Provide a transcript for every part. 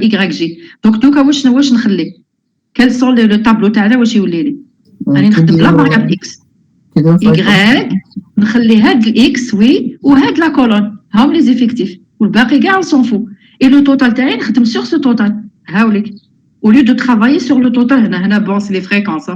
YG. Donc, nous, واش نخلي quels sont le tableau تاعنا واش يولي لي راني نخدم لا فاريابل X Y نخلي هاد الإكس وي وهاد لا كولون هاهم لي زيفيكتيف والباقي كاع on s'en fout et le total تاعي نخدم sur ce total هاوليك au lieu de travailler sur le total هنا bon c'est les fréquences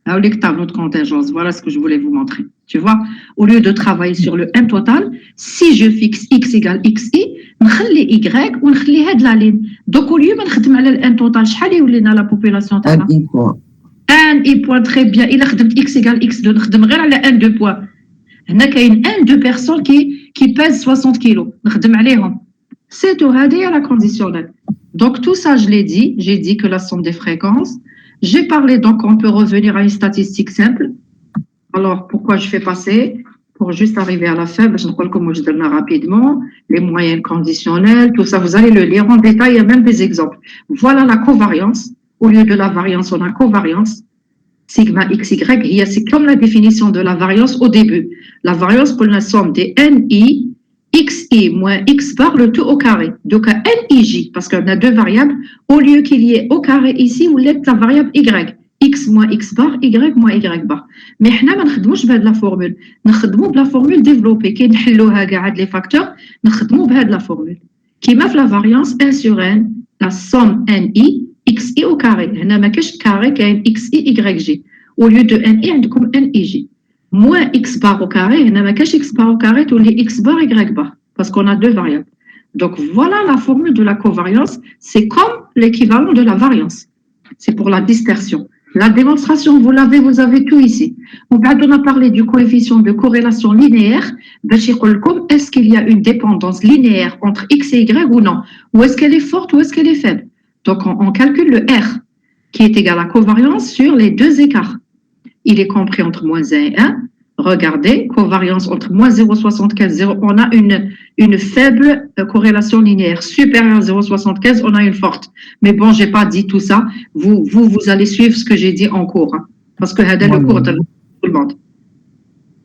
هاوليك tableau de contingence voilà ce que je voulais vous montrer tu vois au lieu de travailler sur le M total si je fixe X égale XI نخلي Y ونخلي هاد لا لين donc au lieu ما نخدم على الان توتال شحال يولي لنا لا population تاعنا ان اي بوان تري بيان الا خدمت اكس ايكال اكس 2 نخدم غير على ان دو بوان هنا كاين ان دو بيرسون كي بيز 60 كيلو نخدم عليهم سي تو هذه هي لا كونديسيونيل دونك تو سا je l'ai dit j'ai dit que la somme des fréquences j'ai parlé donc on peut revenir à une statistique simple alors pourquoi je fais passer pour juste arriver à la fin باش نقول لكم واش درنا rapidement les moyennes conditionnelles tout ça vous allez le lire en détail il y a même des exemples voilà la covariance. Au lieu de la variance, on a covariance. Sigma XY, c'est comme la définition de la variance au début. La variance pour la somme des NI, XI moins X bar, le tout au carré. Donc, NIJ, parce qu'on a deux variables, au lieu qu'il y ait au carré ici, vous l'êtes la variable Y. X moins X bar, Y moins Y bar. Mais nous ne نخدموش بهاد la formule. نخدمو بلا formule développée. كي نحلوها كاع هاد les facteurs, نخدمو بهاد la formule. Qui met la variance 1 sur N, la somme NI, XI au carré. هنا ما كاش carré كاين XI YG. Au lieu de NI عندكم NIJ. Moins X bar au carré, هنا ما كاش X bar au carré تولي X bar Y bar parce qu'on a deux variables. Donc voilà la formule de la covariance, c'est comme l'équivalent de la variance. C'est pour la dispersion. La démonstration, vous l'avez, vous avez tout ici. On a parlé du coefficient de corrélation linéaire. Est-ce qu'il y a une dépendance linéaire entre X et Y ou non? Ou est-ce qu'elle est forte ou est-ce qu'elle est faible? Donc, on calcule le R, qui est égal à covariance sur les deux écarts. Il est compris entre moins 1 et 1. Regardez, covariance entre moins 0,75 0. On a une faible corrélation linéaire. Supérieure à 0,75, on a une forte. Mais bon, je n'ai pas dit tout ça. Vous allez suivre ce que j'ai dit en cours. Hein, parce que c'est le cours de tout le monde.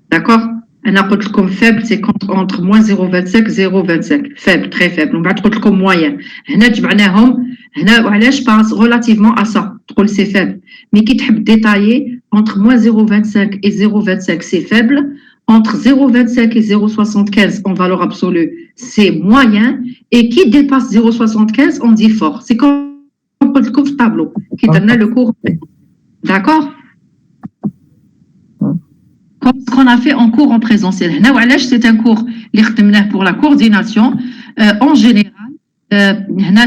D'accord? Un apôtre comme faible, c'est entre moins 0,25 et 0,25. Faible, très faible. On va être comme moyen. Je pense relativement à ça. C'est faible. Mais qui te détailler, entre moins 0,25 et 0,25, c'est faible. Entre 0,25 et 0,75 en valeur absolue, c'est moyen. Et qui dépasse 0,75, on dit fort. C'est comme le tableau qui donne le cours. D'accord? Comme ce qu'on a fait en cours en présentiel. C'est un cours pour la coordination. En général,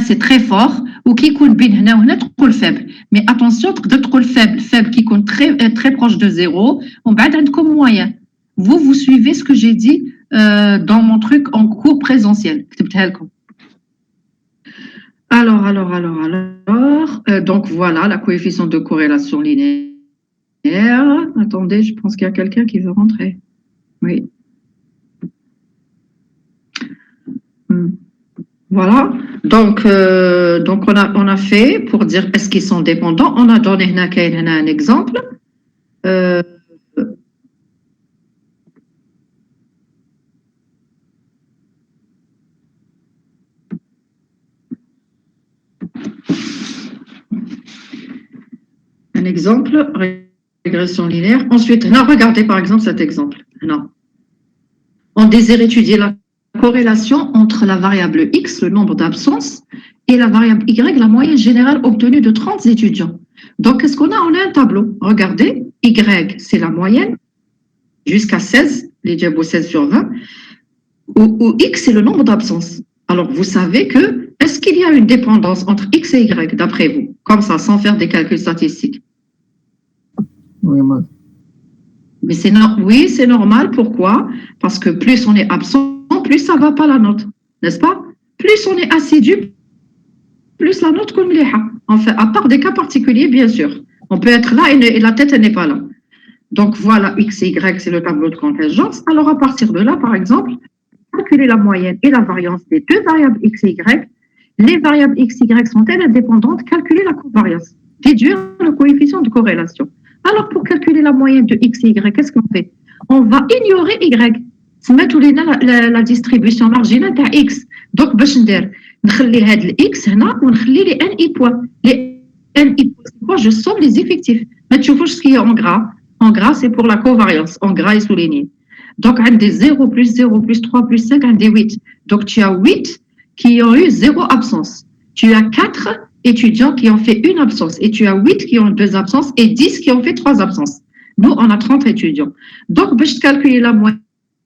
c'est très fort. Ou qui compte bien, on faible. Mais attention, faible qui compte très proche de 0, on va être comme moyen. Vous suivez ce que j'ai dit dans mon truc en cours présentiel. Alors, donc voilà, la coefficient de corrélation linéaire. Attendez, je pense qu'il y a quelqu'un qui veut rentrer. Oui. Voilà, donc on a fait pour dire est-ce qu'ils sont dépendants. On a donné un exemple. Un exemple, régression linéaire. Ensuite, regardez par exemple cet exemple. On désire étudier la corrélation entre la variable X, le nombre d'absences, et la variable Y, la moyenne générale obtenue de 30 étudiants. Donc, qu'est-ce qu'on a? On a un tableau. Regardez, Y, c'est la moyenne, jusqu'à 16, les diabos 16 sur 20, où X, c'est le nombre d'absences. Alors, vous savez que, est-ce qu'il y a une dépendance entre X et Y, d'après vous? Comme ça, sans faire des calculs statistiques. Oui, moi. Mais oui, c'est normal. Pourquoi? Parce que plus on est absent, plus ça ne va pas la note, n'est-ce pas? Plus on est assidu, plus la note comme les enfin, à part des cas particuliers, bien sûr. On peut être là et la tête n'est pas là. Donc voilà, X et Y, c'est le tableau de contingence. Alors à partir de là, par exemple, calculer la moyenne et la variance des deux variables X et Y. Les variables X et Y sont-elles indépendantes? Calculer la covariance. Déduire le coefficient de corrélation. Alors pour calculer la moyenne de X et Y, qu'est-ce qu'on fait? On va ignorer Y. Se mettre la distribution marginale de X. Donc, نخلي هاد الاكس هنا ونخلي لي ان اي بوان. لي ان اي بوان je somme les effectifs. ما تشوفوش ce qui est en gras. En gras c'est pour la covariance. En gras est souligné. Donc عندي 0 plus 0 plus 3 plus 5 عندي 8. Donc tu as 8 qui ont eu 0 absence. Tu as 4 étudiants qui ont fait une absence et tu as 8 qui ont 2 absences et 10 qui ont fait 3 absences. Nous, on a 30 étudiants. Donc, je calculer la moyenne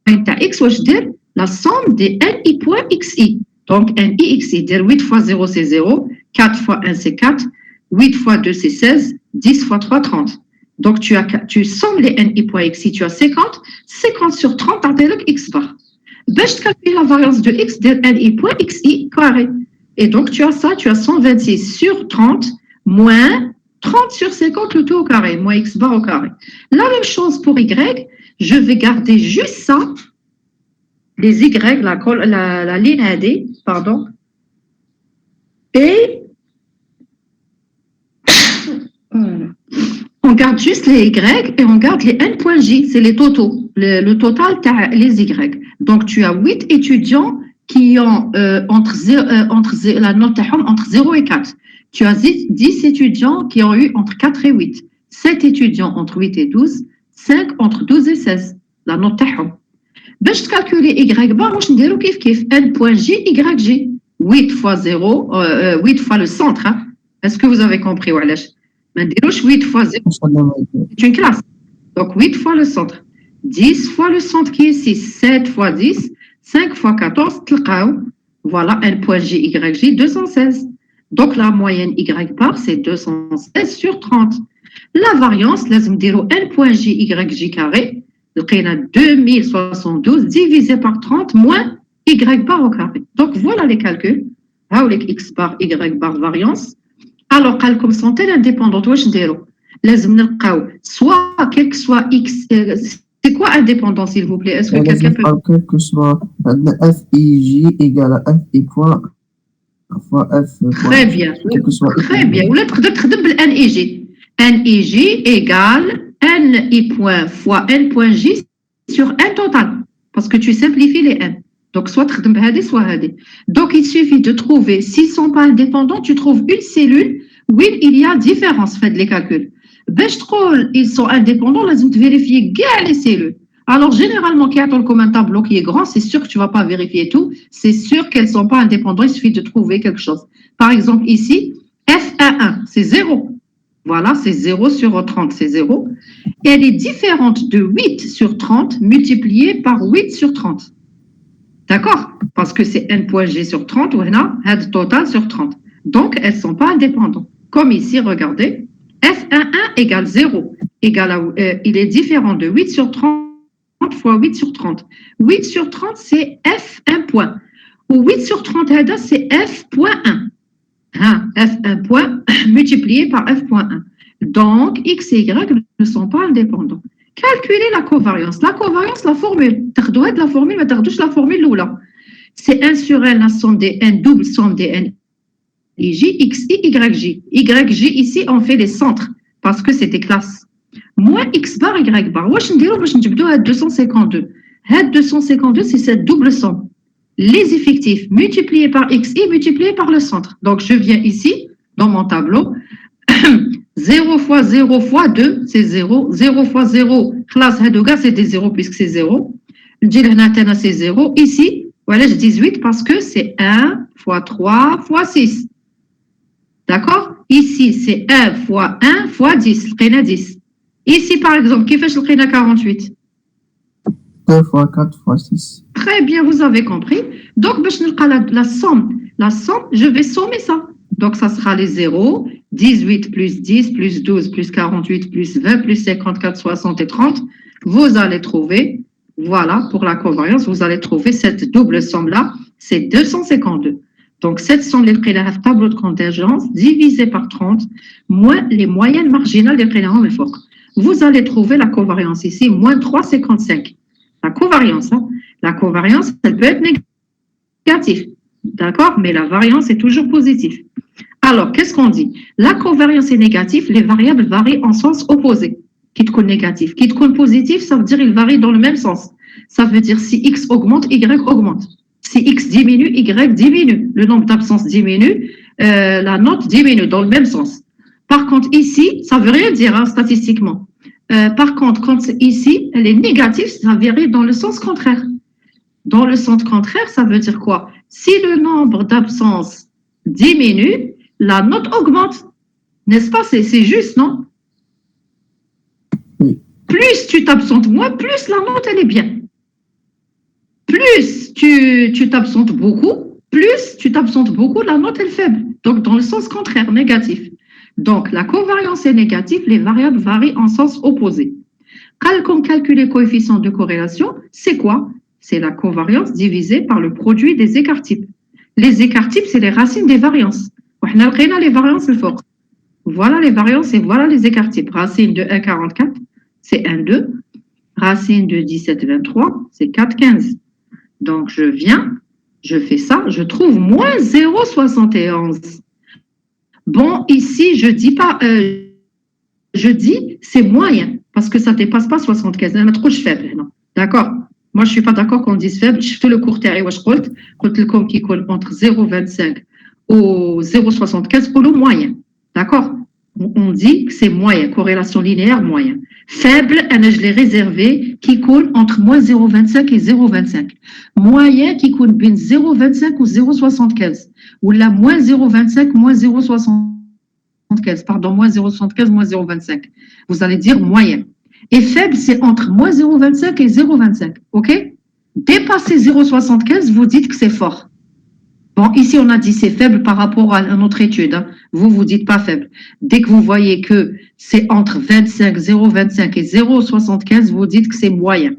de x, je dire la somme des ni point xi. Donc, ni xi, dire 8 fois 0, c'est 0, 4 fois 1, c'est 4, 8 fois 2, c'est 16, 10 fois 3, 30. Donc, tu sommes les ni point xi, tu as 50, 50 sur 30, tu as x bar. Je calculer la variance de x, dire ni point xi carré. Et donc, tu as ça, tu as 126 sur 30 moins 30 sur 50, le tout au carré, moins x bar au carré. La même chose pour y, je vais garder juste ça, les y, la ligne AD, pardon, et voilà. On garde juste les y et on garde les n.j, c'est les totaux, le total, les y. Donc, tu as 8 étudiants qui ont la note entre 0 et 4. Tu as 10 étudiants qui ont eu entre 4 et 8. 7 étudiants entre 8 et 12. 5 entre 12 et 16. La note تاعهم. باش تكالكولي y bar واش نديرو كيف n.j yj. 8 fois 0 8 fois le centre. Hein. Est-ce que vous avez compris وعلاش؟ ما نديروش 8 fois 0. C'est une classe. Donc 8 fois le centre. 10 fois le centre qui est 6. 7 fois 10. 5 fois 14 تلقاو. Voilà n.j yj 216. Donc, la moyenne y bar, c'est 216 sur 30. La variance, لازم نديرو n.j yj carré, لقينا 2072 divisé par 30 moins y bar au carré. Donc, voilà les calculs. هاوليك x bar, y bar, variance. Alors, قال لكم سونتين indépendante, واش نديرو؟ لازم نلقاو soit quel que soit x. C'est quoi indépendant, s'il vous plaît? Est-ce que quelqu'un peut... Quel que soit fij égale à fi point fois f. Très bien. Très bien. Ou là, NIJ. NIJ égale NI point fois N point J sur N total. Parce que tu simplifies les N. Donc, soit soit hadi. Donc, il suffit de trouver, s'ils ne sont pas indépendants, tu trouves une cellule où il y a différence. Faites les calculs. Ils sont indépendants, là, tu vérifier les cellules. Alors, généralement, qui attend comme un tableau qui est grand, c'est sûr que tu ne vas pas vérifier tout. C'est sûr qu'elles ne sont pas indépendantes. Il suffit de trouver quelque chose. Par exemple, ici, F11, c'est 0. Voilà, c'est 0 sur 30, c'est 0. Et elle est différente de 8 sur 30 multiplié par 8 sur 30. D'accord? Parce que c'est n.g sur 30 ou head total sur 30. Donc, elles ne sont pas indépendantes. Comme ici, regardez, F11 égale 0. Il est différent de 8 sur 30 fois 8 sur 30. 8 sur 30, c'est F1 point. Ou 8 sur 30, c'est F.1. F1 point multiplié par F.1. Donc, X et Y ne sont pas indépendants. Calculez la covariance. La covariance, la formule. Tu la formule, mais tu la formule là. C'est 1 sur N, la somme des N, double somme des N. J, X, YJ. YJ, ici, on fait les centres parce que c'est des classes. Moins X bar, Y bar. Wesh نديرو باش نجبدو هاد 252. هاد 252, c'est cette double somme. Les effectifs multipliés par XI multipliés par le centre. Donc, je viens ici, dans mon tableau. 0 fois 0 fois 2, c'est 0. 0 fois 0, classe Hadouga, c'est des 0 puisque c'est 0. Le Djilhanatana, c'est 0. Ici, voilà, je 18 parce que c'est 1 fois 3 fois 6. D'accord? Ici, c'est 1 fois 1 fois 10. Le 10. Ici, par exemple, qui fait le 48? 2 fois 4 fois 6. Très bien, vous avez compris. Donc, la somme, je vais sommer ça. Donc, ça sera les 0, 18 plus 10 plus 12 plus 48 plus 20 plus 54, 60 et 30. Vous allez trouver, voilà, pour la covariance, vous allez trouver cette double somme-là, c'est 252. Donc, cette somme, les prélèvements tableau de contingence, divisé par 30, moins les moyennes marginales des prélèvements efforts. Vous allez trouver la covariance ici, moins 3,55. La covariance, elle peut être négative. D'accord? Mais la variance est toujours positive. Alors, qu'est-ce qu'on dit? La covariance est négative, les variables varient en sens opposé. Qui te compte négatif. Qui te compte positif, ça veut dire qu'ils varient dans le même sens. Ça veut dire si X augmente, Y augmente. Si X diminue, Y diminue. Le nombre d'absences diminue, la note diminue dans le même sens. Par contre, ici, ça ne veut rien dire statistiquement. Par contre, quand ici, elle est négative, ça varie dans le sens contraire. Dans le sens contraire, ça veut dire quoi? Si le nombre d'absences diminue, la note augmente. N'est-ce pas? C'est juste, non? Oui. Plus tu t'absentes moins, plus la note, elle est bien. Plus tu t'absentes beaucoup, la note est faible. Donc, dans le sens contraire, négatif. Donc, la covariance est négative, les variables varient en sens opposé. Quand on calcule les coefficients de corrélation, c'est quoi? C'est la covariance divisée par le produit des écarts-types. Les écarts-types, c'est les racines des variances. On a les variances fortes. Voilà les variances et voilà les écarts-types. Racine de 1,44, c'est 1,2. Racine de 17,23, c'est 4,15. Donc, je viens, je fais ça, je trouve moins 0,71. Bon, ici, je dis pas, je dis c'est moyen, parce que ça ne dépasse pas 75. Je trop faible. D'accord? Moi, je ne suis pas d'accord qu'on dise faible. Je fais le cours terre, je dis qui colle entre 0,25 ou 0,75 pour le moyen. D'accord? On dit que c'est moyen, corrélation linéaire moyen. Faible, je l'ai réservé, qui coule entre moins 0,25 et 0,25. Moyen qui coule bien 0,25 ou 0,75. Ou là, moins 0,25, moins 0,75. Pardon, moins 0,75, moins 0,25. Vous allez dire moyen. Et faible, c'est entre moins 0,25 et 0,25. OK? Dépasser 0,75, vous dites que c'est fort. Bon, ici, on a dit c'est faible par rapport à notre étude. Vous, vous dites pas faible. Dès que vous voyez que c'est entre 25, 0,25 et 0,75, vous dites que c'est moyen.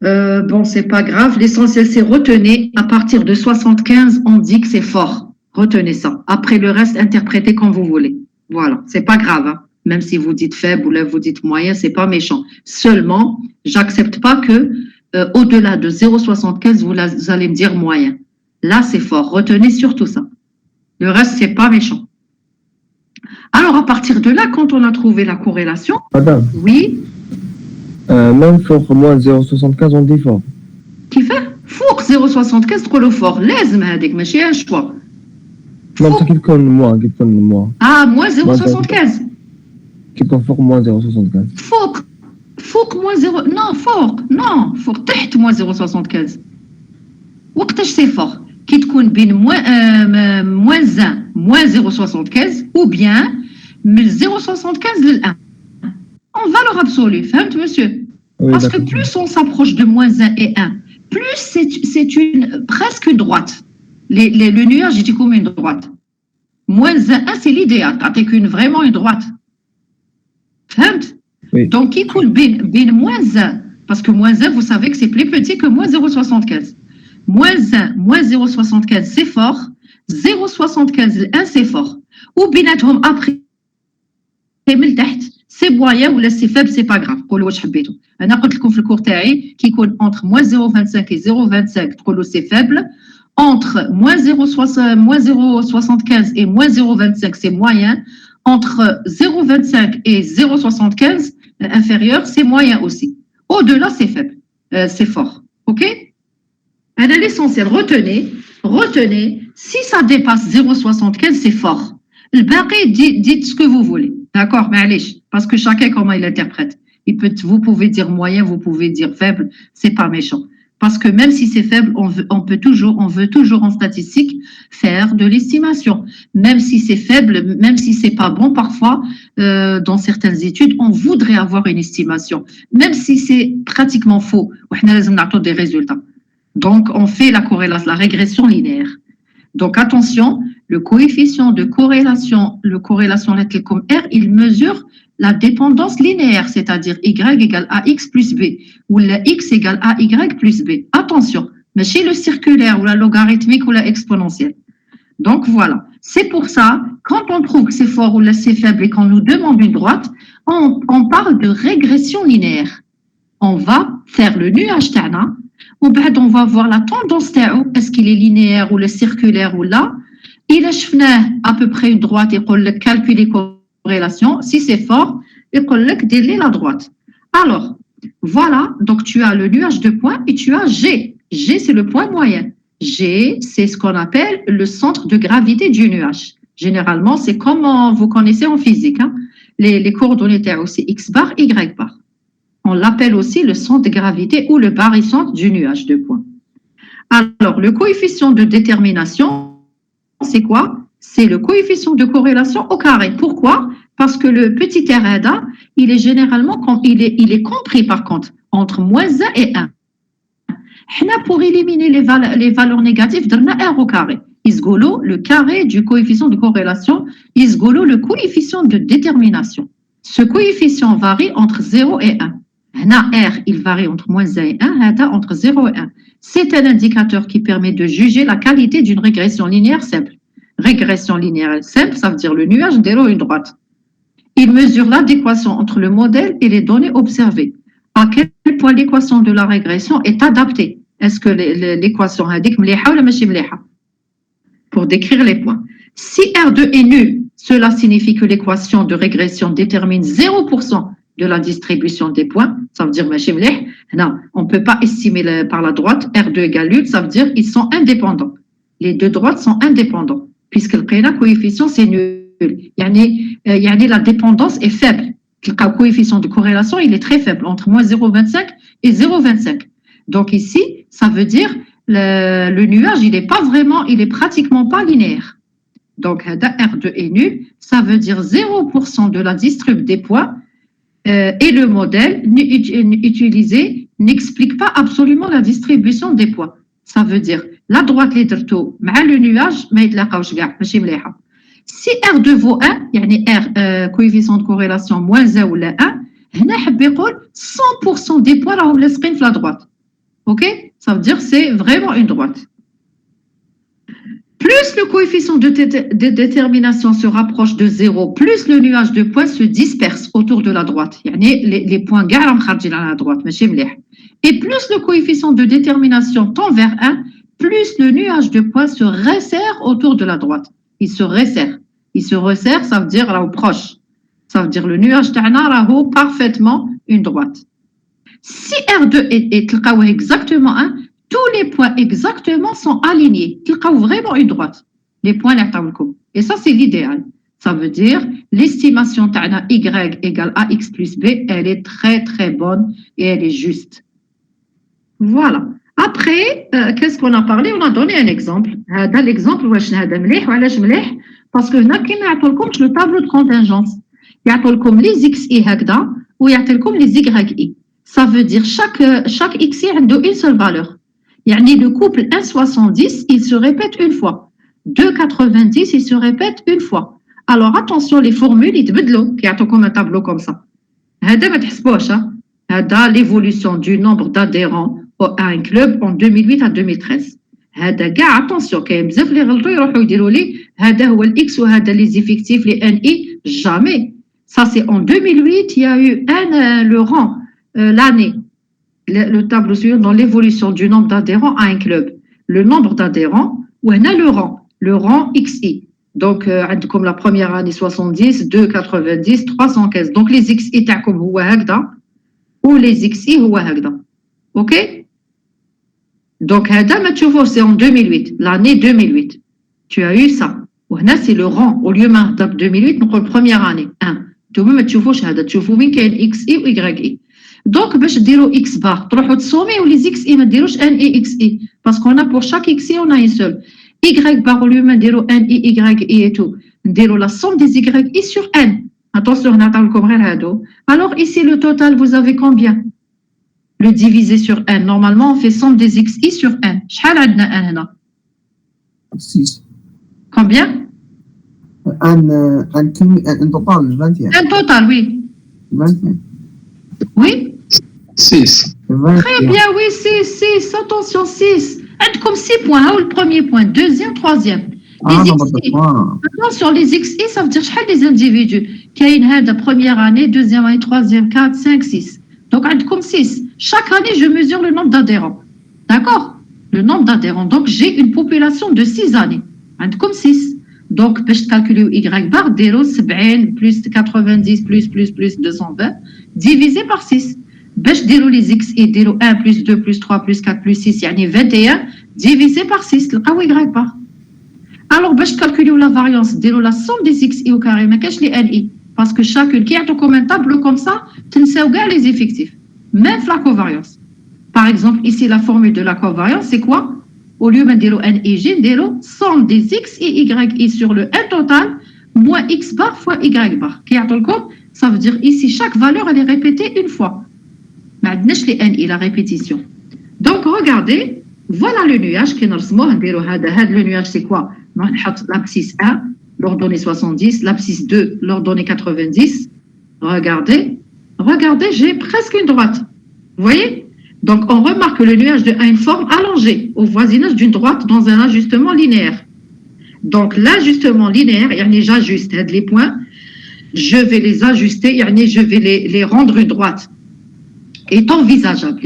Bon, c'est pas grave. L'essentiel, c'est retenez. À partir de 75, on dit que c'est fort. Retenez ça. Après, le reste, interprétez comme vous voulez. Voilà, c'est pas grave. Même si vous dites faible ou là, vous dites moyen, c'est pas méchant. Seulement, j'accepte pas que au-delà de 0,75, vous allez me dire moyen. Là, c'est fort. Retenez surtout ça. Le reste, c'est pas méchant. Alors, à partir de là, quand on a trouvé la corrélation... Madame. Oui. Même pour moins 0,75, on dit fort. Qui fait? Fort 0,75, trop le fort. Laisse-moi avec, mais j'ai un choix. Non, c'est qu'il connaît moins. Ah, moins 0,75. Qui compte fort moins 0,75. Fort moins 0... Non, fort. Non, fort تحت moins 0,75. وقتاش c'est fort qui تكون بين moins 1 moins 0,75 ou bien من 0,75 لل 1 en valeur absolue. فهمت monsieur? Oui, parce que plus on s'approche de moins 1 et 1, plus c'est presque une droite. Le nuage est comme une droite. Moins 1, c'est l'idéal. T'as qu'une vraiment une droite. فهمت? Oui. Donc, qui coule bien moins 1, parce que moins 1, vous savez que c'est plus petit que moins 0,75. Moins 1, moins 0,75, c'est fort. 0,75, 1, c'est fort. Ou bien, après, c'est moyen ou là, c'est faible, c'est pas grave. قولوا واش حبيتوا. أنا قلت لكم في الكور تاعي qui coule entre moins 0,25 et 0,25, تقولوا c'est faible. Entre moins 0,75 et moins 0,25, c'est moyen. Entre 0,25 et 0,75, inférieur, c'est moyen aussi. Au-delà, c'est faible, c'est fort. OK? Alors, l'essentiel, retenez, si ça dépasse 0,75, c'est fort. Le baqi, dites ce que vous voulez. D'accord? Mais allez, parce que chacun, comment il interprète. Vous pouvez dire moyen, vous pouvez dire faible, c'est pas méchant. Parce que même si c'est faible, on veut toujours en statistique faire de l'estimation. Même si c'est faible, même si c'est pas bon, parfois, dans certaines études, on voudrait avoir une estimation. Même si c'est pratiquement faux, on a des résultats. Donc, on fait la corrélation, la régression linéaire. Donc, attention, le coefficient de corrélation, comme R, il mesure la dépendance linéaire, c'est-à-dire Y égale AX plus B, ou la X égale AY plus B. Attention, mais chez le circulaire, ou la logarithmique, ou la exponentielle. Donc, voilà. C'est pour ça, quand on trouve que c'est fort ou là c'est faible et qu'on nous demande une droite, on parle de régression linéaire. On va faire le nuage تاعنا, on va voir la tendance تاعو, est-ce qu'il est linéaire ou le circulaire ou là. Il a à peu près une droite, il peut calculer corrélation. Si c'est fort, il peut délier la droite. Alors, voilà, donc tu as le nuage de points et tu as G. G, c'est le point moyen. G, c'est ce qu'on appelle le centre de gravité du nuage. Généralement, c'est comme vous connaissez en physique. Hein? Les coordonnées terre aussi, X bar, Y bar. On l'appelle aussi le centre de gravité ou le barycentre du nuage de points. Alors, le coefficient de détermination, c'est quoi? C'est le coefficient de corrélation au carré. Pourquoi? Parce que le petit r, il est généralement, il est compris par contre, entre moins 1 et 1. Pour éliminer les valeurs négatives, on a R au carré. Isgolo, le carré du coefficient de corrélation, isgolo, le coefficient de détermination. Ce coefficient varie entre 0 et 1. R, il varie entre moins 1 et 1, entre 0 et 1. C'est un indicateur qui permet de juger la qualité d'une régression linéaire simple. Régression linéaire simple, ça veut dire le nuage d'héros une droite. Il mesure l'adéquation entre le modèle et les données observées. À quel point l'équation de la régression est adaptée? Est-ce que l'équation est mliha ou machhi mliha? Pour décrire les points. Si R2 est nul, cela signifie que l'équation de régression détermine 0% de la distribution des points. Ça veut dire machhi mlih. Non, on ne peut pas estimer par la droite R2 égale nul, ça veut dire qu'ils sont indépendants. Les deux droites sont indépendants, puisque le coefficient c'est nul. La dépendance est faible. Le coefficient de corrélation, il est très faible, entre moins 0,25 et 0,25. Donc ici, ça veut dire le nuage, il est pratiquement pas linéaire. Donc, R2 est nul, ça veut dire 0% de la distribution des points et le modèle utilisé n'explique pas absolument la distribution des points. Ça veut dire la droite les درتو مع le nuage ما يتلاقاوش كاع ماشي مليحه. Si R2 vaut 1, يعني R coefficient de corrélation moins 1 ou 1, هنا حب يقول 100% des points راهم لاصقين في la droite. OK? Ça veut dire c'est vraiment une droite. Plus le coefficient de détermination se rapproche de 0, plus le nuage de points se disperse autour de la droite. يعني les points كاع راهم خارجين على la droite ماشي مليح. Et plus le coefficient de détermination tend vers 1, plus le nuage de points se resserre autour de la droite. Il se resserre. Il se resserre, ça veut dire là proche. Ça veut dire le nuage تاعنا راهو parfaitement une droite. Si R2 est exactement 1, tous les points exactement sont alignés. تلقاو vraiment une droite. Les points اللي عطاولكم. Et ça c'est l'idéal. Ça veut dire l'estimation تاعنا Y égale AX plus B, elle est très très bonne et elle est juste. Voilà. Après, qu'est-ce qu'on a parlé? On a donné un exemple. Dans l'exemple, parce que هنا كاين يعطولكمش le tableau de contingence. يعطولكم les XI هكذا ويعطولكم les YI. Ça veut dire chaque XI a une seule valeur. يعني le couple 1,70, il se répète une fois. 2,90, il se répète une fois. Alors attention, les formules يتبدلوا كيعطوكم un tableau comme ça. هذا ما تحسبوش. هذا l'évolution du nombre d'adhérents à un club en 2008 à 2013. هذا كاع attention كاين بزاف اللي غلطوا يروحوا يديروا لي هذا هو الاكس وهذا les effectifs les NI. Jamais. Ça c'est en 2008, il y a eu le rang l'année le tableau suivant dans l'évolution du nombre d'adhérents à un club. Le nombre d'adhérents ou le rang XI. Donc comme la première année 70, 2 90, 315. Donc les XI تاعكم هو هكذا ou les XI هو هكذا. OK? Donc, c'est en 2008, l'année 2008. Tu as eu ça. C'est le rang. Au lieu de 2008, notre première année. 1. Tu vois, tu vois, tu vois, XI ou YI. Donc, je dirais X bar. Tu vas sommer ou les XI, je dirais N et XI. Parce qu'on a pour chaque XI, on a une seule. Y bar, au lieu de dire N, YI et tout. Je dirais la somme des YI sur N. Attention, on attend le comprendre. Alors, ici, le total, vous avez combien? Le divisé sur n. Normalement, on fait somme des xi sur n. شحال عندنا n هنا? 6. Combien? Un total, 21. Un total, oui. 21. Oui? 6. Très bien, oui, 6. Attention, 6. Comme 6 points. Le premier point, deuxième, troisième. Les xi. Attention, les xi, ça veut dire شحال des individus. كاين هذا première année, deuxième année, troisième, 4, 5, 6. Donc, comme 6. Chaque année, je mesure le nombre d'adhérents. D'accord? Le nombre d'adhérents. Donc, j'ai une population de 6 années. Comme 6. Donc, je calcule Y bar, 0, 70, plus 90, plus 220, divisé par 6. باش ديروا لي زيكس اي ديروا 1 plus 2 plus 3 plus 4 plus 6 يعني 21 divisé par 6 تلقاو y بار. Alors باش تكالكوليو لا فاريونس ديروا لا somme des x i au carré ما كاش لي ان اي باسكو chacune كي يعطوكم un tableau comme ça تنساو كاع les effectifs même la covariance. Par exemple ici la formule de la covariance c'est quoi? Au lieu de dire n et j, dire somme des x et y i sur le n total moins x bar fois y bar. Qui a le code? Ça veut dire ici chaque valeur elle est répétée une fois. Maintenant les n et la répétition. Donc regardez, voilà le nuage qui est le nuage c'est quoi? L'abscisse 1, l'ordonnée 70, l'abscisse 2, l'ordonnée 90. Regardez, j'ai presque une droite. Vous voyez? Donc, on remarque que le nuage a une forme allongée au voisinage d'une droite dans un ajustement linéaire. Donc, l'ajustement linéaire, j'ajuste les points, je vais les ajuster, je vais les rendre une droite. Est envisageable,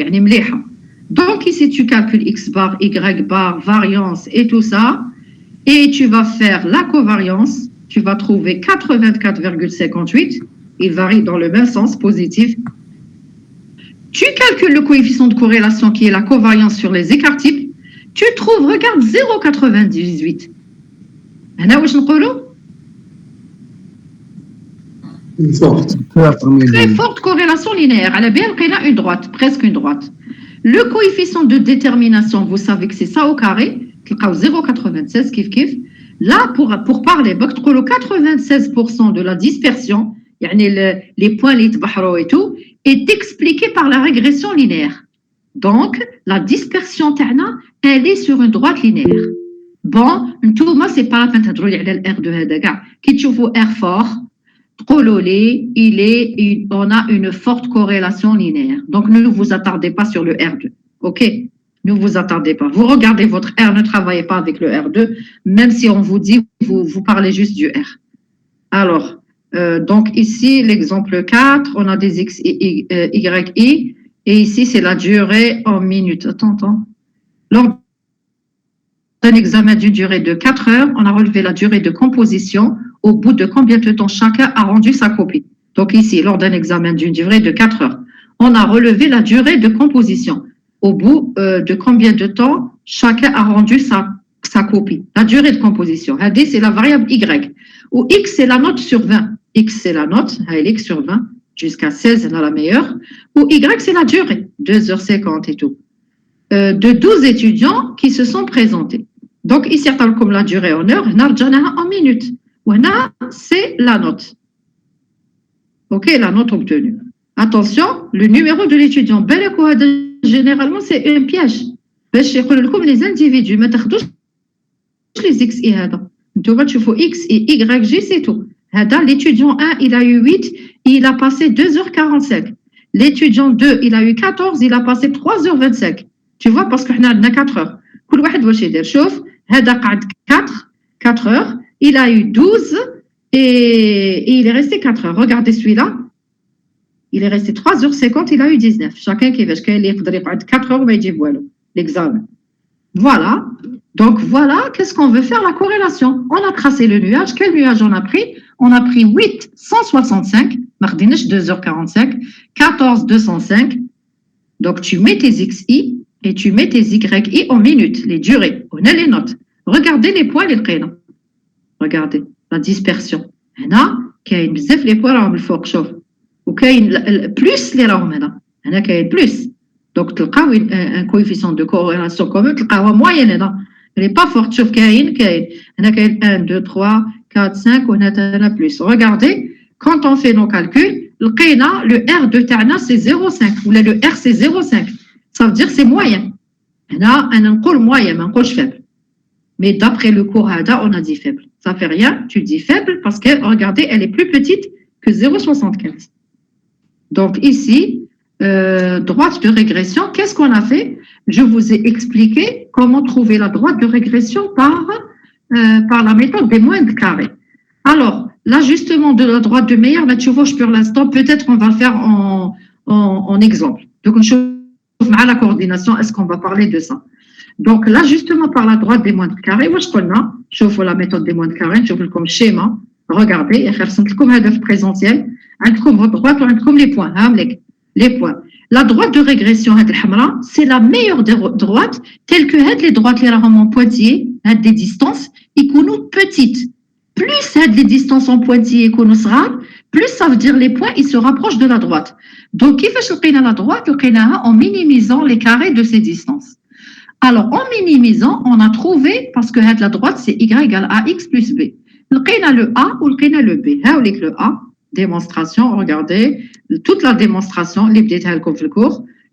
donc ici tu calcules x bar, y bar, variance et tout ça, et tu vas faire la covariance, tu vas trouver 84,58, il varie dans le même sens, positif. Tu calcules le coefficient de corrélation qui est la covariance sur les écarts types. Tu trouves, regarde, 0,98. Très forte corrélation linéaire. Elle a bien une droite, presque une droite. Le coefficient de détermination, vous savez que c'est ça au carré. 0,96 kif kif. Là, pour parler, 96% de la dispersion, les points et tout, est expliqué par la régression linéaire. Donc, la dispersion elle est sur une droite linéaire. Bon, tout le monde, c'est pas la peine de regarder le R de Hadaga. Qui tu vois R fort, on a une forte corrélation linéaire. Donc, ne vous attardez pas sur le R2. OK? Ne vous attardez pas. Vous regardez votre R, ne travaillez pas avec le R2, même si on vous dit, vous parlez juste du R. Alors, donc ici, l'exemple 4, on a des x et y, et ici, c'est la durée en minutes. Attends. Lors d'un examen d'une durée de 4 heures, on a relevé la durée de composition au bout de combien de temps chacun a rendu sa copie. Donc ici, lors d'un examen d'une durée de 4 heures, on a relevé la durée de composition. Au bout de combien de temps chacun a rendu sa copie. La durée de composition. C'est la variable y. Où x, c'est la note sur 20. X, c'est la note, x sur 20, jusqu'à 16, on a la meilleure. Ou y, c'est la durée, 2h50 et tout. De 12 étudiants qui se sont présentés. Donc, ici, comme la durée en heure, en minutes. C'est la note. OK, la note obtenue. Attention, le numéro de l'étudiant. Généralement, c'est un piège. Les individus, les x et tu vois x et y, c'est tout. L'étudiant 1, il a eu 8, il a passé 2h45. L'étudiant 2, il a eu 14, il a passé 3h25. Tu vois, parce qu'on a 4 heures. Tout le monde va dire, chauffe, 4 heures, il a eu 12 et il est resté 4 heures. Regardez celui-là. Il est resté 3h50, il a eu 19. Chacun qui veut, 4 heures, mais il dit voilà, l'examen. Voilà. Donc voilà, qu'est-ce qu'on veut faire? La corrélation. On a tracé le nuage. Quel nuage on a pris? On a pris 8, 165, 2h45, 14, 205. Donc tu mets tes xi et tu mets tes yi en minutes, les durées. On a les notes. Regardez les points, les prénoms. Regardez la dispersion. Là, il y a les points là, il faut que plus les rames là. Il y a plus. Donc tu as un coefficient de corrélation commun, tu as moyenne là. Elle n'est pas forte, sauf qu'il y a 1, 2, 3, 4, 5, on a plus. Regardez, quand on fait nos calculs, le R de Tana, c'est 0,5, ou le R, c'est 0,5. Ça veut dire c'est moyen. Là, on a moyen, on a faible. Mais d'après le cours HADA, on a dit faible. Ça ne fait rien, tu dis faible, parce que, regardez, elle est plus petite que 0,75. Donc ici, droite de régression, qu'est-ce qu'on a fait? Je vous ai expliqué comment trouver la droite de régression par la méthode des moindres carrés. Alors, l'ajustement de la droite de meilleur, là, tu vois, pour l'instant, peut-être on va le faire en exemple. Donc, je trouve la coordination, est-ce qu'on va parler de ça? Donc, l'ajustement par la droite des moindres carrés, moi, je connais, je vois la méthode des moindres carrés, je vous comme schéma. Regardez, comme un présentiel, comme votre droite, comme les points, les points. La droite de régression, c'est la meilleure droite, telle que les droites en pointillés, des distances, ils sont petites. Plus les distances en pointillés sont plus ça veut dire les points, ils se rapprochent de la droite. Donc, qui fait la droite, en minimisant les carrés de ces distances. Alors, en minimisant, on a trouvé, parce que la droite, c'est y égale ax plus b. Le A ou le B. Le A, démonstration, regardez, toute la démonstration,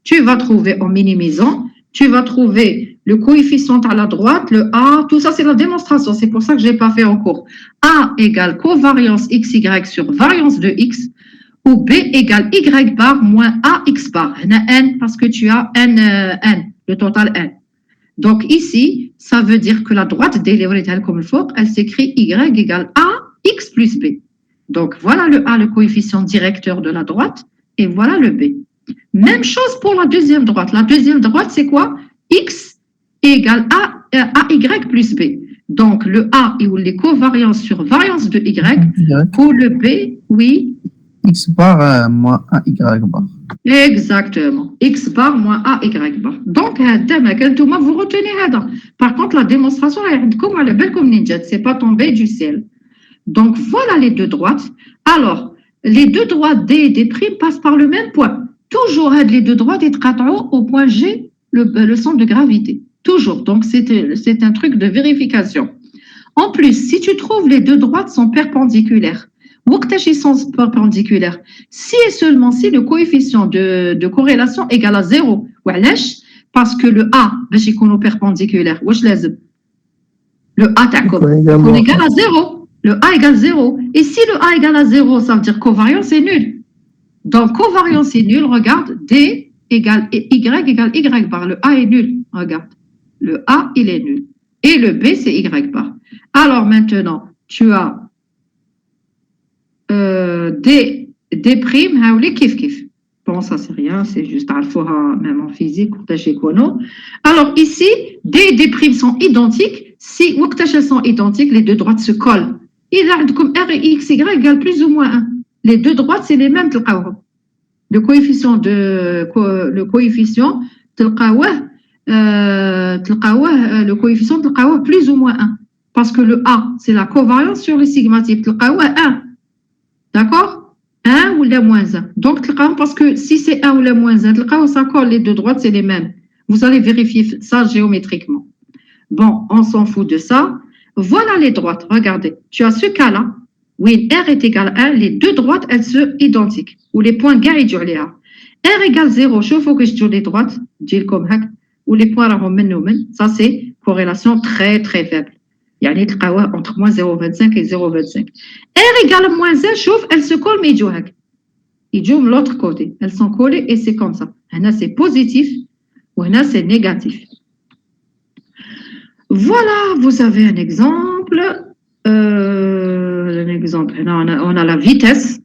tu vas trouver en minimisant, tu vas trouver le coefficient à la droite, le A, tout ça c'est la démonstration, c'est pour ça que je n'ai pas fait en cours. A égale covariance XY sur variance de X, ou B égale Y bar moins AX bar. N parce que tu as N, le total N. Donc ici, ça veut dire que la droite comme il faut, elle s'écrit Y égale AX plus B. Donc voilà le A, le coefficient directeur de la droite, et voilà le B. Même chose pour la deuxième droite. La deuxième droite, c'est quoi? X égale AY plus B. Donc le A ou les covariances sur variance de Y, pour le B, oui. X bar moins AY bar. Exactement. X bar moins AY bar. Donc, vous retenez ça. Par contre, la démonstration, c'est pas tombé du ciel. Donc, voilà les deux droites. Alors, les deux droites D et D' passent par le même point. Toujours, les deux droites sont au point G, le centre de gravité. Toujours. Donc, c'est un truc de vérification. En plus, si tu trouves les deux droites sont perpendiculaires, ils sont perpendiculaires. Si et seulement si le coefficient de corrélation égale à 0. Parce que le A, est perpendiculaire. Le A est égal à 0. Le A égale 0. Et si le A égale à 0, ça veut dire covariance est nulle. Donc, covariance est nulle, regarde, D égale Y égale Y bar. Le A est nul, regarde. Le A, il est nul. Et le B, c'est Y bar. Alors maintenant, tu as D prime, kif kif. Bon, ça c'est rien, c'est juste alpha, même en physique, alors ici, D et D primes sont identiques. Si elles sont identiques, les deux droites se collent. Il a comme R et X, Y égale plus ou moins 1. Les deux droites, c'est les mêmes. Le coefficient, plus ou moins 1. Parce que le A, c'est la covariance sur les sigmatifs. 1. D'accord? 1 ou la moins 1. Donc, parce que si c'est 1 ou la moins 1, ça colle, les deux droites, c'est les mêmes. Vous allez vérifier ça géométriquement. Bon, on s'en fout de ça. Voilà les droites. Regardez. Tu as ce cas-là. Oui, R est égal à 1. Les deux droites, elles sont identiques. Ou les points gars et R égale 0. Je faut que je dise les droites. Dis comme ça. Ou les points ça, c'est corrélation très, très faible. يعني تلقاوها entre moins 0,25 et 0,25. R égale moins 1, chauffe, elles se collent, mais ils jouent de l'autre côté. Elles sont collées et c'est comme ça. Là, c'est positif ou là, c'est négatif. Voilà, vous avez un exemple. On a la vitesse.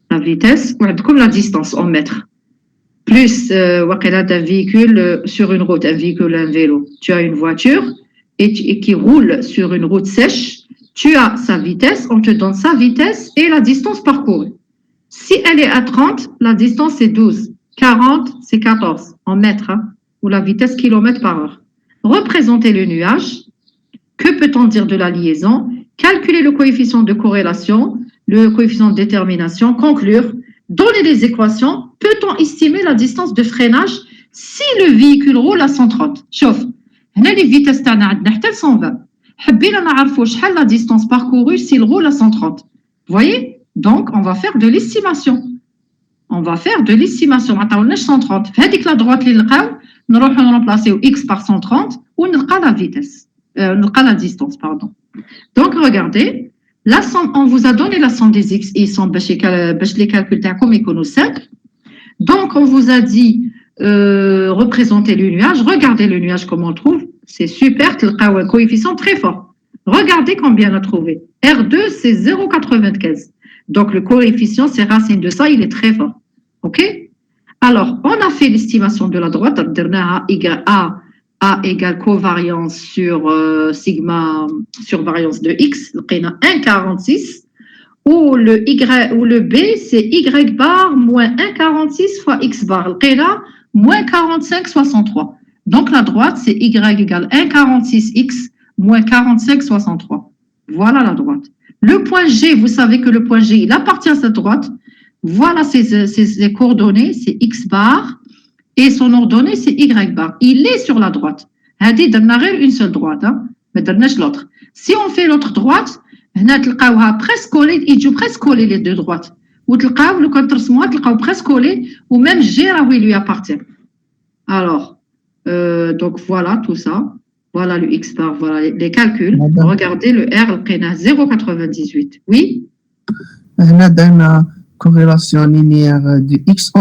La vitesse, comme la distance en mètres. Plus, d'un véhicule sur une route, un véhicule, un vélo. Tu as une voiture. Et qui roule sur une route sèche, tu as sa vitesse, on te donne sa vitesse et la distance parcourue. Si elle est à 30, la distance c'est 12. 40, c'est 14 en mètres, ou la vitesse kilomètre par heure. Représenter le nuage. Que peut-on dire de la liaison? Calculer le coefficient de corrélation, le coefficient de détermination, conclure. Donner les équations. Peut-on estimer la distance de freinage si le véhicule roule à 130? Chauffe. هنا les vitesses تاعنا عندنا حتى 120 حبينا نعرفوا شحال la distance parcourue s'il roule à 130. Vous voyez? Donc on va faire de l'estimation. On va faire de l'estimation. ما عطاولناش 130. في هذيك la droite اللي نلقاو نروحوا نرمبلاسيو x par 130 ونلقى la vitesse. نلقى la distance, pardon. Donc regardez, la somme, on vous a donné la somme des x et y باش les calculs تاعكم يكونوا simples. Donc on vous a dit représenter le nuage. Regardez le nuage comme on le trouve. C'est super, un coefficient très fort. Regardez combien on a trouvé. R2, c'est 0,95. Donc, le coefficient, c'est racine de ça, il est très fort. OK? Alors, on a fait l'estimation de la droite. A égale covariance sur sigma, sur variance de X. On a 1,46. ou le Y ou le B, c'est Y bar moins 1,46 fois X bar. Et là, moins 45,63. Donc la droite, c'est Y égale 1,46X moins 45,63. Voilà la droite. Le point G, vous savez que le point G, il appartient à cette droite. Voilà ses coordonnées, c'est X bar. Et son ordonnée, c'est Y bar. Il est sur la droite. Hadi donne une seule droite, mais donne l'autre. Si on fait l'autre droite, presque collé, il joue presque collé les deux droites. Ou le contre-smois, presque collé, ou même G, il lui appartient. Alors, donc voilà tout ça. Voilà le X bar, voilà les calculs. Madame. Regardez le R, le prénom 0,98. Oui? On a une corrélation linéaire de X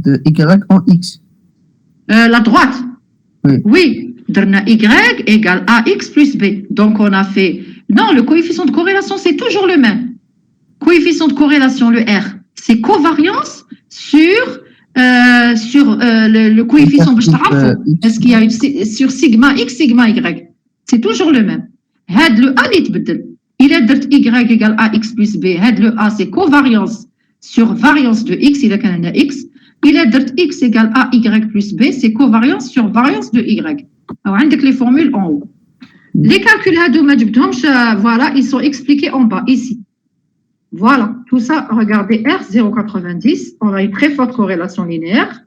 de Y en X. La droite? Oui. Oui. Y égale AX plus B. Donc on a fait... Non, le coefficient de corrélation, c'est toujours le même. Coefficient de corrélation, le R, c'est covariance sur le coefficient. Est-ce qu'il y a sur sigma X, sigma Y? C'est toujours le même. Le A, il est Y égale AX plus B. Le A, c'est covariance sur variance de X, il est quand même X. Il est X égale AY plus B, c'est covariance sur variance de Y. Alors, on a les formules en haut. Les calculs, voilà, ils sont expliqués en bas, ici. Voilà, tout ça, regardez, R 0,90, on a une très forte corrélation linéaire.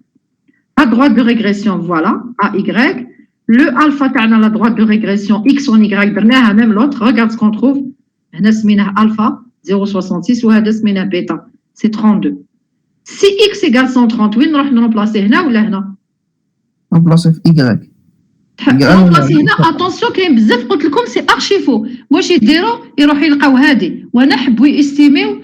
À droite de régression, voilà, AY. Le alpha, à la droite de régression, X en Y, même l'autre, regarde ce qu'on trouve. Alpha, 0,66, ou bêta, c'est 32. Si X égale 130, oui, nous remplacer là ou là? On place Y. Attention, كاين بزاف قلت لكم سي ارشي فو واش يديروا يروحوا يلقاو هذه وانا حبوا يستيميو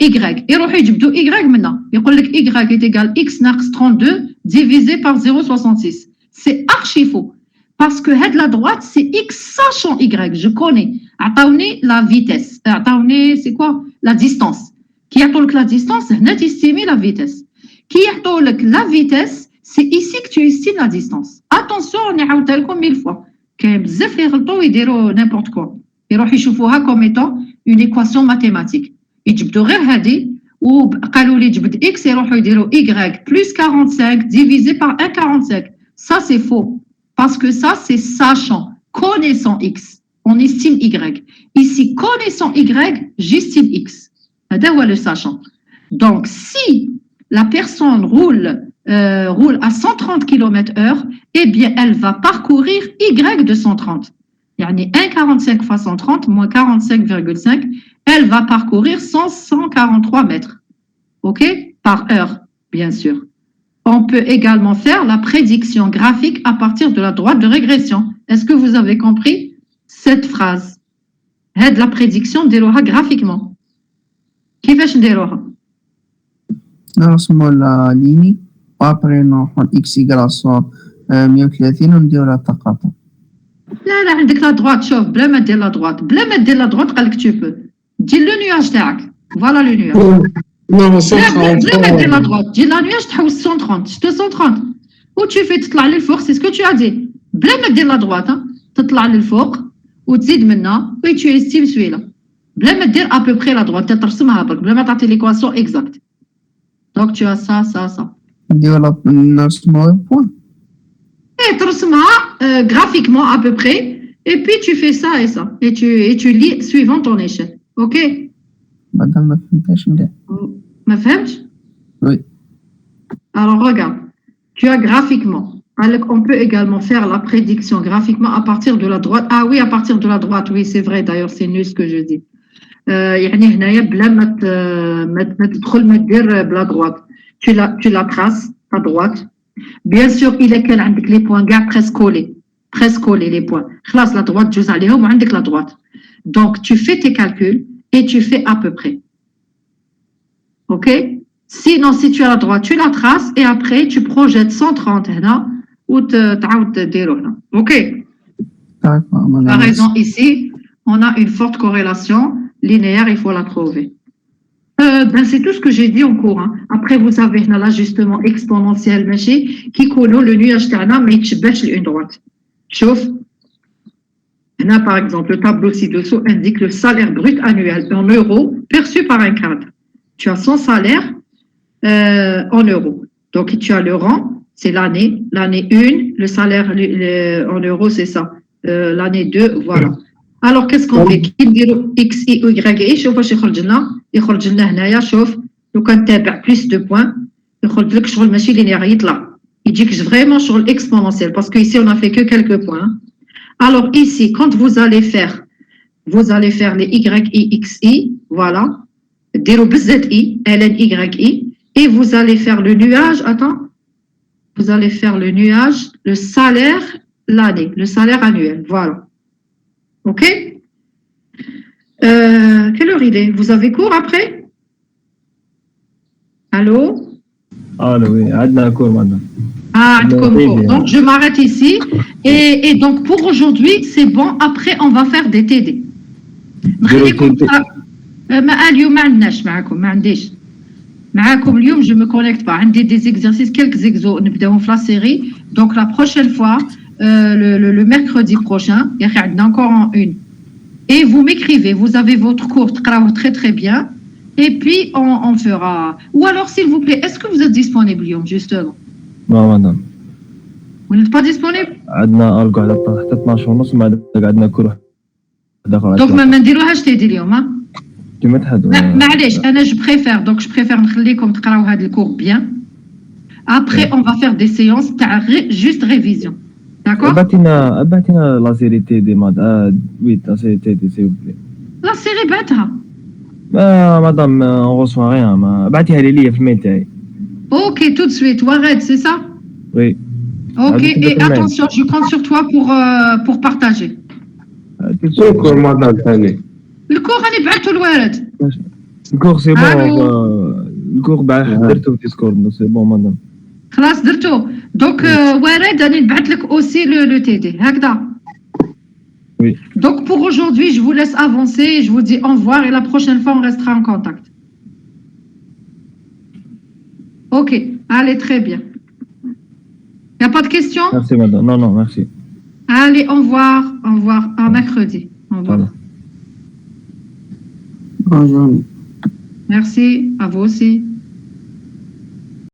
Y يروحوا يجبدوا Y منا يقول لك Y égale X ناقص 32 divisé par 0,66 c'est archi faux parce que هاد la droite c'est X sachant Y je connais عطاوني la vitesse عطاوني c'est quoi la distance كي يعطوا لك la distance هنا تستيمي la vitesse كي يعطوا لك la vitesse c'est ici que tu estimes la distance. Attention, on a dit 1000 fois. Qu'il y a bzaf les غلطوا يديروا n'importe quoi. يروحوا يشوفوها comme étant une équation mathématique. يجبدوا غير هذه وقالوا لي جبد x يروحوا يديروا y plus 45 divisé par 1,45. Ça c'est faux parce que ça c'est sachant, connaissant x, on estime y. Ici connaissant y, j'estime x. هذا هو le sachant. Donc si la personne roule à 130 km/h, eh bien, elle va parcourir Y de 130. Yani 1,45 fois 130 moins 45,5, elle va parcourir 143 mètres. OK? Par heure, bien sûr. On peut également faire la prédiction graphique à partir de la droite de régression. Est-ce que vous avez compris cette phrase? Aide la prédiction déroha graphiquement. Qui fait déroha? نرسم la ligne. après نروحو x égale 130 ونديرو لها التقاطع. لا عندك لا droite شوف بلا ما دير لا droite قال لك tu peux دير لو نياج تاعك فوالا لو نياج بلا ما دير لا droite دير لا نياج تحوس 130 شتو 130 و tu fais تطلع للفوق سي سكو tu as dit بلا ما دير لا droite تطلع للفوق وتزيد منها و tu estimes celui-là بلا ما دير à peu près la droite ترسمها برك بلا ما تعطي l'équation exacte donc tu as ça نرسمو point. Et tu graphiquement à peu près, et puis tu fais ça et ça, et tu lis suivant ton échelle. Ok? Madame, ma فهمتهاش مليح. Ma fهمتش? Oui. Alors regarde, tu as graphiquement. On peut également faire la prédiction graphiquement à partir de la droite. Ah oui, à partir de la droite, oui, c'est vrai. D'ailleurs, c'est nul ce que je dis. يعني هنايا بلا ما تدخل ما دير بلا droite. Tu la traces à droite. Bien sûr, il est qu'elle a les points presque collés les points. Classe la droite, جوز عليهم وعندك la droite. Donc, tu fais tes calculs et tu fais à peu près. OK? Sinon, si tu as la droite, tu la traces et après, tu projettes 130 هنا وتعاود ديرو هنا. OK? Par raison, ici, on a une forte corrélation linéaire, il faut la trouver. C'est tout ce que j'ai dit en cours. Après, vous avez l'ajustement exponentiel qui coule le nuage تاعنا ما يتشبهش لune droite. شوف Là, par exemple, le tableau ci-dessous indique le salaire brut annuel en euros perçu par un cadre. Tu as son salaire en euros. Donc, tu as le rang, c'est l'année 1, le salaire en euros, c'est ça. L'année 2, voilà. Alors, qu'est-ce qu'on fait? X, I, Y, I, شوف واش يخرج لنا هنايا. شوف لو كان تابع plus de points يخرج لك شغل ماشي linéaire يطلع يجيك vraiment شغل exponentiel parce que ici on a fait que quelques points. Alors ici, quand vous allez faire les Y, I, X, I, voilà, ديروا بالزد I, ln Y, I, et vous allez faire le nuage, vous allez faire le nuage, le salaire, l'année, le salaire annuel, voilà. Ok? Quelle heure il est? Vous avez cours après? Allô? Allô, oui, عندنا cours maintenant. Ah, donc je m'arrête ici. Et donc pour aujourd'hui, c'est bon. Après, on va faire des TD. اليوم ما عندناش معكم ما عنديش معاكم اليوم. Je me connecte pas. عندي des exercices, quelques exos نبداوهم في la série. Donc la prochaine fois, le mercredi prochain, il y a encore une. Et vous m'écrivez, vous avez votre cours très très bien. Et puis on fera. Ou alors s'il vous plaît, est-ce que vous êtes disponible اليوم justement? Non, madame. Vous n'êtes pas disponible? عندنا ألقى حتى 12:30 بعد عندنا كور داخل. Donc ما نديروهاش تيدي اليوم ها؟ كيما تحدوا. معليش أنا je préfère نخليكم تقراو هذا الكور bien. Après on va faire des séances تاع juste révision. D'accord? بعتينا لا سيري تي دي ماد وي لا سيري تي دي سي بلي. لا سيري بعتها. مدام on reçoit rien ما بعتيها لي في الميل تاعي. Ok, tout de suite. Wared, c'est ça? Oui. Ok, et attention, je compte sur toi pour partager. شكرا مدام ثاني. الكور راني بعثته لوارد. الكور سي بون. الكور درته في ديسكورد سي بون مدام. خلاص درتو. دونك وارد راني نبعث لك aussi le TD هكذا. Oui. Donc pour aujourd'hui, je vous laisse avancer, je vous dis au revoir et la prochaine fois on restera en contact. Ok, allez, très bien. Il n'y a pas de questions? Merci madame. Non, merci. Allez, au revoir, à mercredi. Au revoir. Voilà. Bonne journée. Merci, à vous aussi.